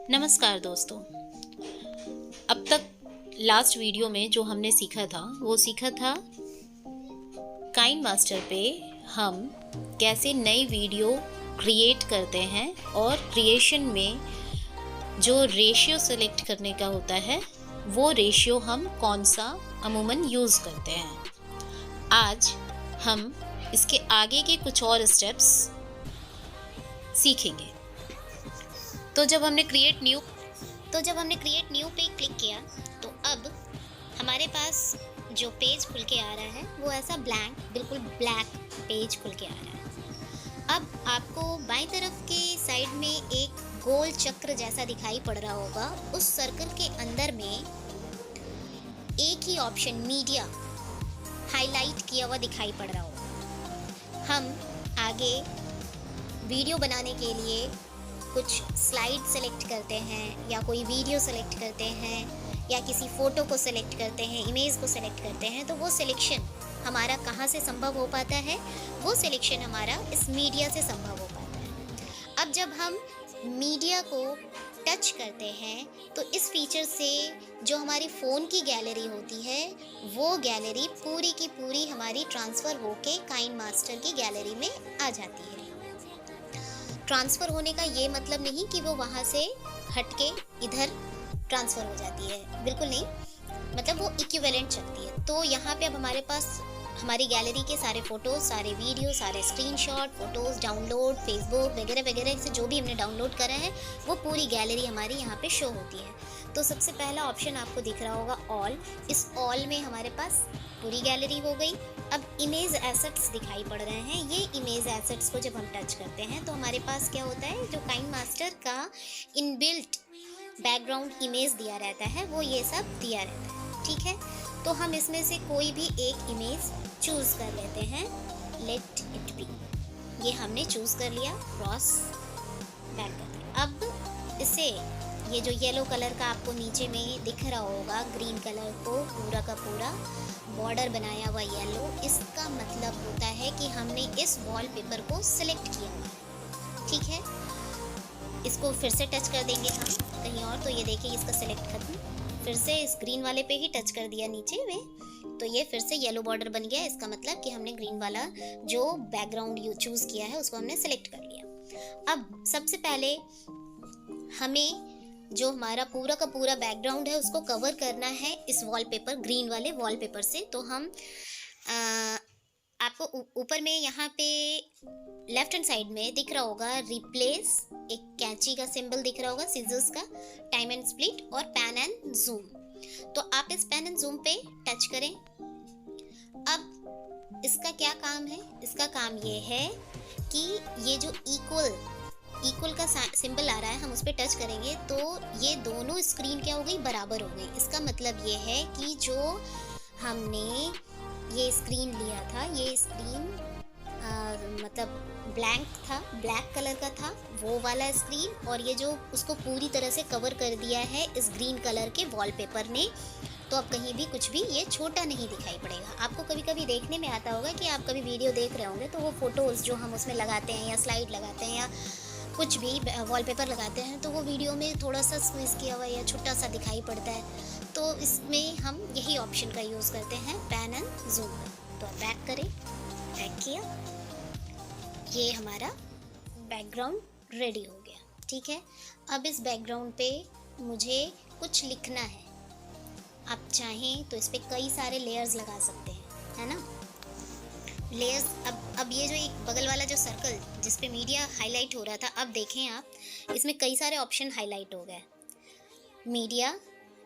नमस्कार दोस्तों। अब तक लास्ट वीडियो में जो हमने सीखा था वो सीखा था काइन मास्टर पे हम कैसे नई वीडियो क्रिएट करते हैं और क्रिएशन में जो रेशियो सेलेक्ट करने का होता है वो रेशियो हम कौन सा अमूमन यूज़ करते हैं। आज हम इसके आगे के कुछ और स्टेप्स सीखेंगे। तो जब हमने क्रिएट न्यू पे क्लिक किया तो अब हमारे पास जो पेज खुल के आ रहा है वो ऐसा बिल्कुल ब्लैक पेज खुल के आ रहा है। अब आपको बाईं तरफ के साइड में एक गोल चक्र जैसा दिखाई पड़ रहा होगा। उस सर्कल के अंदर में एक ही ऑप्शन मीडिया हाईलाइट किया हुआ दिखाई पड़ रहा होगा। हम आगे वीडियो बनाने के लिए कुछ स्लाइड सेलेक्ट करते हैं या कोई वीडियो सेलेक्ट करते हैं या किसी फ़ोटो को सेलेक्ट करते हैं, इमेज को सेलेक्ट करते हैं, तो वो सिलेक्शन हमारा कहाँ से संभव हो पाता है? वो सिलेक्शन हमारा इस मीडिया से संभव हो पाता है। अब जब हम मीडिया को टच करते हैं तो इस फीचर से जो हमारी फ़ोन की गैलरी होती है वो गैलरी पूरी की पूरी हमारी ट्रांसफ़र होके काइन मास्टर की गैलरी में आ जाती है। ट्रांसफ़र होने का ये मतलब नहीं कि वो वहाँ से हट के इधर ट्रांसफ़र हो जाती है, बिल्कुल नहीं, मतलब वो इक्विवेलेंट चलती है। तो यहाँ पे अब हमारे पास हमारी गैलरी के सारे फ़ोटोज़, सारे वीडियो, सारे स्क्रीनशॉट, फ़ोटोज़, डाउनलोड, फेसबुक वगैरह वगैरह से जो भी हमने डाउनलोड करा है वो पूरी गैलरी हमारी यहाँ पे शो होती है। तो सबसे पहला ऑप्शन आपको दिख रहा होगा ऑल। इस ऑल में हमारे पास पूरी गैलरी हो गई। अब इमेज एसेट्स दिखाई पड़ रहे हैं। ये इमेज एसेट्स को जब हम टच करते हैं तो हमारे पास क्या होता है, जो काइन मास्टर का इनबिल्ट बैकग्राउंड इमेज दिया रहता है वो ये सब दिया रहता है, ठीक है। तो हम इसमें से कोई भी एक इमेज चूज़ कर लेते हैं। लेट इट बी, ये हमने चूज़ कर लिया, क्रॉस बैक करते हैं। अब इसे ये जो येलो कलर का आपको नीचे में दिख रहा होगा, ग्रीन कलर को पूरा का पूरा बॉर्डर बनाया हुआ येलो, इसका मतलब होता है कि हमने इस वॉलपेपर को सिलेक्ट किया हुआ है, ठीक है। इसको फिर से टच कर देंगे हम कहीं और, तो ये देखिए इसका सिलेक्ट खत्म। फिर से इस ग्रीन वाले पे ही टच कर दिया नीचे में, तो ये फिर से येलो बॉर्डर बन गया। इसका मतलब कि हमने ग्रीन वाला जो बैकग्राउंड चूज़ किया है उसको हमने सेलेक्ट कर लिया। अब सबसे पहले हमें जो हमारा पूरा का पूरा बैकग्राउंड है उसको कवर करना है इस वॉलपेपर, ग्रीन वाले वॉलपेपर से। तो हम आपको ऊपर में यहाँ पे लेफ्ट हैंड साइड में दिख रहा होगा रिप्लेस, एक कैंची का सिंबल दिख रहा होगा, सीजर्स का, टाइम एंड स्प्लिट और पैन एंड जूम। तो आप इस पैन एंड जूम पे टच करें। अब इसका क्या काम है? इसका काम ये है कि ये जो इक्वल का सिंबल आ रहा है, हम उस पर टच करेंगे तो ये दोनों स्क्रीन क्या हो गई, बराबर हो गई। इसका मतलब ये है कि जो हमने ये स्क्रीन लिया था, ये स्क्रीन मतलब ब्लैक कलर का था वो वाला स्क्रीन, और ये जो उसको पूरी तरह से कवर कर दिया है इस ग्रीन कलर के वॉलपेपर ने। तो अब कहीं भी कुछ भी ये छोटा नहीं दिखाई पड़ेगा। आपको कभी कभी देखने में आता होगा कि आप कभी वीडियो देख रहे होंगे तो वो फ़ोटोज़ जो हम उसमें लगाते हैं या स्लाइड लगाते हैं या कुछ भी वॉलपेपर लगाते हैं तो वो वीडियो में थोड़ा सा स्क्वीज़ किया हुआ या छोटा सा दिखाई पड़ता है। तो इसमें हम यही ऑप्शन का यूज़ करते हैं, पैन एंड जूम। तो आप बैक करें, बैक किया, ये हमारा बैकग्राउंड रेडी हो गया, ठीक है। अब इस बैकग्राउंड पे मुझे कुछ लिखना है। आप चाहें तो इस पर कई सारे लेयर्स लगा सकते हैं, है ना, लेयर्स। अब ये जो एक बगल वाला जो सर्कल जिस पे मीडिया हाईलाइट हो रहा था, अब देखें आप, इसमें कई सारे ऑप्शन हाईलाइट हो गए। मीडिया,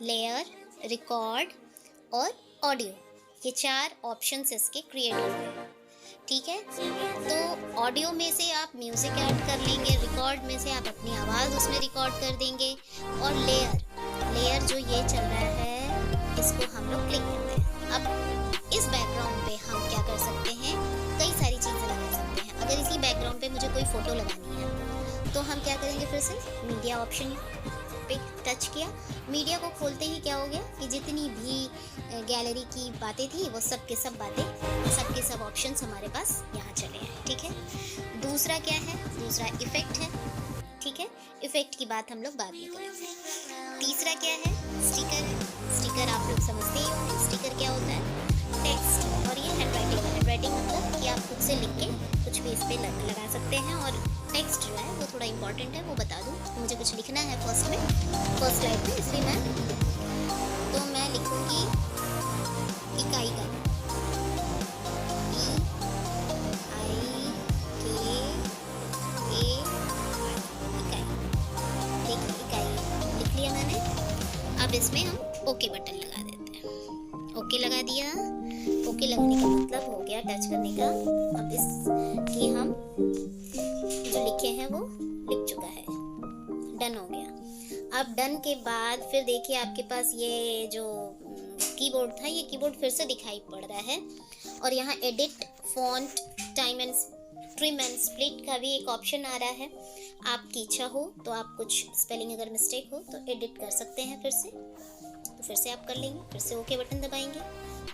लेयर, रिकॉर्ड और ऑडियो, ये 4 ऑप्शंस इसके क्रिएट हो गए, ठीक है। तो ऑडियो में से आप म्यूज़िक ऐड कर लेंगे, रिकॉर्ड में से आप अपनी आवाज़ उसमें रिकॉर्ड कर देंगे, और लेयर जो ये चल रहा है इसको हम लोग क्लिक करते हैं। अब इस बैकग्राउंड पे हम क्या कर सकते हैं, कई सारी चीज़ें लगा सकते हैं। अगर इसी बैकग्राउंड पे मुझे कोई फ़ोटो लगानी है तो हम क्या करेंगे, फिर से मीडिया ऑप्शन पे टच किया। मीडिया को खोलते ही क्या हो गया कि जितनी भी गैलरी की बातें थी वो सब के सब बातें, सब के सब ऑप्शंस हमारे पास यहाँ चले आए। ठीक है, दूसरा क्या है, दूसरा इफेक्ट है। ठीक है, इफेक्ट की बात हम लोग बाद में करेंगे। तीसरा क्या है, स्टिकर है। स्टिकर आप लोग समझते ही होंगे, स्टिकर क्या होता है, टेक्स्ट। और ये हैंड राइटिंग मतलब कि आप खुद से लिख के कुछ भी इस पर लगा सकते हैं। और टेक्स्ट जो है वो थोड़ा इंपॉर्टेंट है, वो बता दूँ, मुझे कुछ लिखना है फर्स्ट स्लाइड में, इसलिए मैं लिखूँगी इकाई का, अब इसमें हम ओके बटन लगा देते हैं। ओके लगा दिया। ओके लगने का मतलब हो गया टच करने का। अब इसकी हम जो लिखे हैं वो लिख चुका है, डन हो गया। अब डन के बाद फिर देखिए आपके पास ये जो कीबोर्ड था, ये कीबोर्ड फिर से दिखाई पड़ रहा है। और यहाँ edit, font, time and trim and split का भी एक ऑप्शन आ रहा है। आपकी इच्छा हो तो आप कुछ स्पेलिंग अगर मिस्टेक हो तो एडिट कर सकते हैं फिर से, तो फिर से आप कर लेंगे, फिर से ओके बटन दबाएंगे।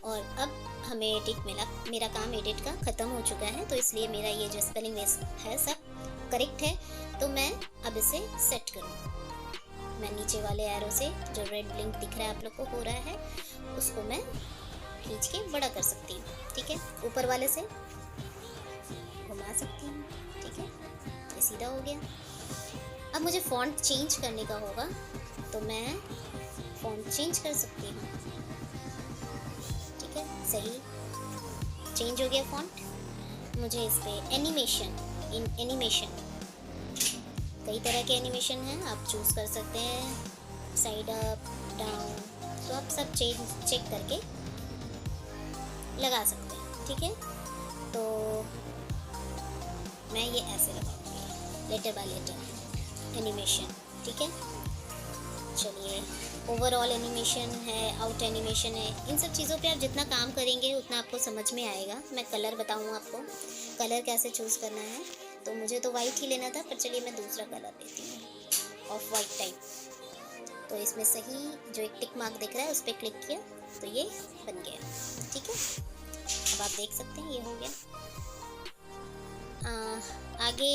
और अब हमें एडिट मिला, मेरा काम एडिट का ख़त्म हो चुका है, तो इसलिए मेरा ये जो स्पेलिंग है सब करेक्ट है। तो मैं अब इसे सेट करूँ। मैं नीचे वाले एरो से जो रेड ब्लिंक दिख रहा है आप लोग को हो रहा है, उसको मैं खींच के बड़ा कर सकती हूँ। ठीक है, ऊपर वाले से घुमा सकती हूँ। ठीक है, ये सीधा हो गया। अब मुझे फॉन्ट चेंज करने का होगा, तो मैं फॉन्ट चेंज कर सकती हूँ। ठीक है, सही चेंज हो गया फॉन्ट। मुझे इस पर एनिमेशन कई तरह के एनिमेशन हैं, आप चूज़ कर सकते हैं, साइड अप, डाउन, तो आप सब चेक करके लगा सकते हैं। ठीक है, तो मैं ये ऐसे लगाऊंगी, लेटर बाय लेटर एनिमेशन। ठीक है, चलिए, ओवरऑल एनिमेशन है, आउट एनिमेशन है, इन सब चीज़ों पे आप जितना काम करेंगे उतना आपको समझ में आएगा। मैं कलर बताऊँ आपको, कलर कैसे चूज़ करना है। तो मुझे तो वाइट ही लेना था, पर चलिए मैं दूसरा कलर लेती हूँ, ऑफ वाइट टाइप। तो इसमें सही जो एक टिक मार्क दिख रहा है उस पर क्लिक किया तो ये बन गया। ठीक है, अब आप देख सकते हैं ये हो गया। आगे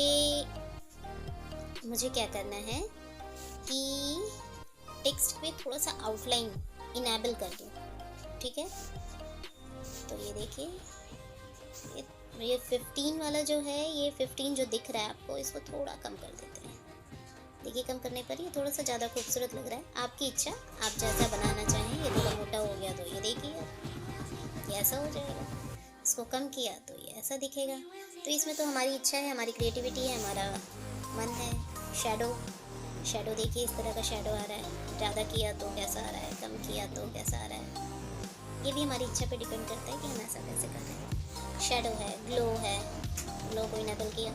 मुझे क्या करना है कि टेक्स्ट पे थोड़ा सा आउटलाइन इनेबल कर दूँ। ठीक है, तो ये देखिए, ये 15 वाला जो है, ये 15 जो दिख रहा है आपको, इसको थोड़ा कम कर देते हैं। देखिए, कम करने पर ये थोड़ा सा ज़्यादा खूबसूरत लग रहा है। आपकी इच्छा, आप जैसा बनाना चाहें। ये थोड़ा मोटा हो गया तो ये देखिए ये ऐसा हो जाएगा, इसको कम किया तो ये ऐसा दिखेगा। तो इसमें तो हमारी इच्छा है, हमारी क्रिएटिविटी है, हमारा मन है। शेडो देखिए, इस तरह का शेडो आ रहा है, ज़्यादा किया तो कैसा आ रहा है, कम किया तो कैसा आ रहा है। ये भी हमारी इच्छा पे डिपेंड करता है कि हम ऐसा कैसे कर रहे हैं। शेडो है, ग्लो को इनेबल किया,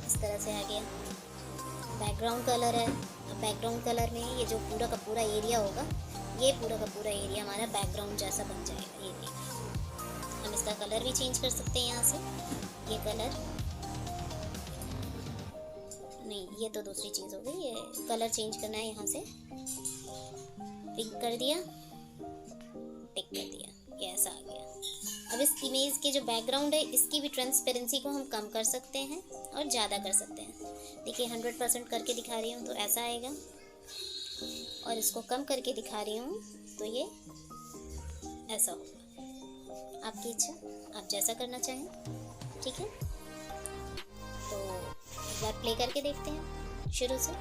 इस तरह से आ गया। बैकग्राउंड कलर है, अब बैकग्राउंड कलर में ये जो पूरा का पूरा एरिया होगा, ये पूरा का पूरा एरिया हमारा बैकग्राउंड जैसा बन जाएगा। ये देखिए, हम इसका कलर भी चेंज कर सकते हैं यहाँ से। ये कलर नहीं, ये तो दूसरी चीज़ हो गई। ये कलर चेंज करना है, यहाँ से पिक कर दिया, टिक कर दिया, ये ऐसा आ गया। अब इस इमेज के जो बैकग्राउंड है, इसकी भी ट्रांसपेरेंसी को हम कम कर सकते हैं और ज़्यादा कर सकते हैं। देखिए, 100% करके दिखा रही हूँ तो ऐसा आएगा, और इसको कम करके दिखा रही हूँ तो ये ऐसा होगा। आपकी इच्छा, आप जैसा करना चाहें। ठीक है, तो एक बार प्ले करके देखते हैं शुरू से।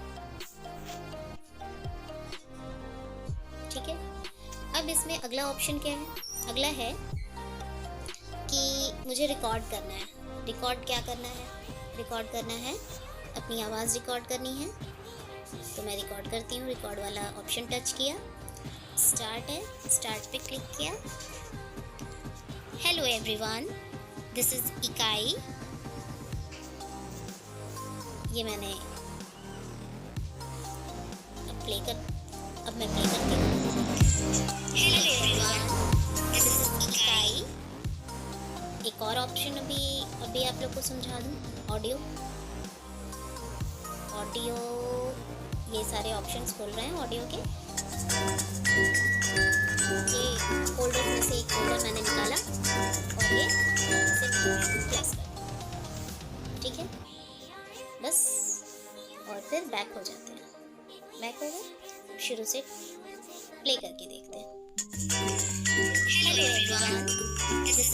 ठीक है, अब इसमें अगला ऑप्शन क्या है? अगला है कि मुझे रिकॉर्ड करना है। रिकॉर्ड क्या करना है? रिकॉर्ड करना है, अपनी आवाज़ रिकॉर्ड करनी है। तो मैं रिकॉर्ड करती हूँ, रिकॉर्ड वाला ऑप्शन टच किया, स्टार्ट है, स्टार्ट पे क्लिक किया। हेलो एवरीवन, दिस इज इकाई। ये मैंने अब मैं प्ले करती हूँ। हेलो एवरीवन, दिस इज इकाई। एक और ऑप्शन अभी आप लोग को समझा दूँ, ऑडियो। ये सारे ऑप्शंस खुल रहे हैं ऑडियो के। ये फोल्डर में से एक फोल्डर मैंने निकाला और ये इसे प्लेस कर दिया। ठीक है, बस। और फिर बैक हो जाते हैं। बैक हो गए, शुरू से प्ले करके देखते हैं। Hello everyone, this is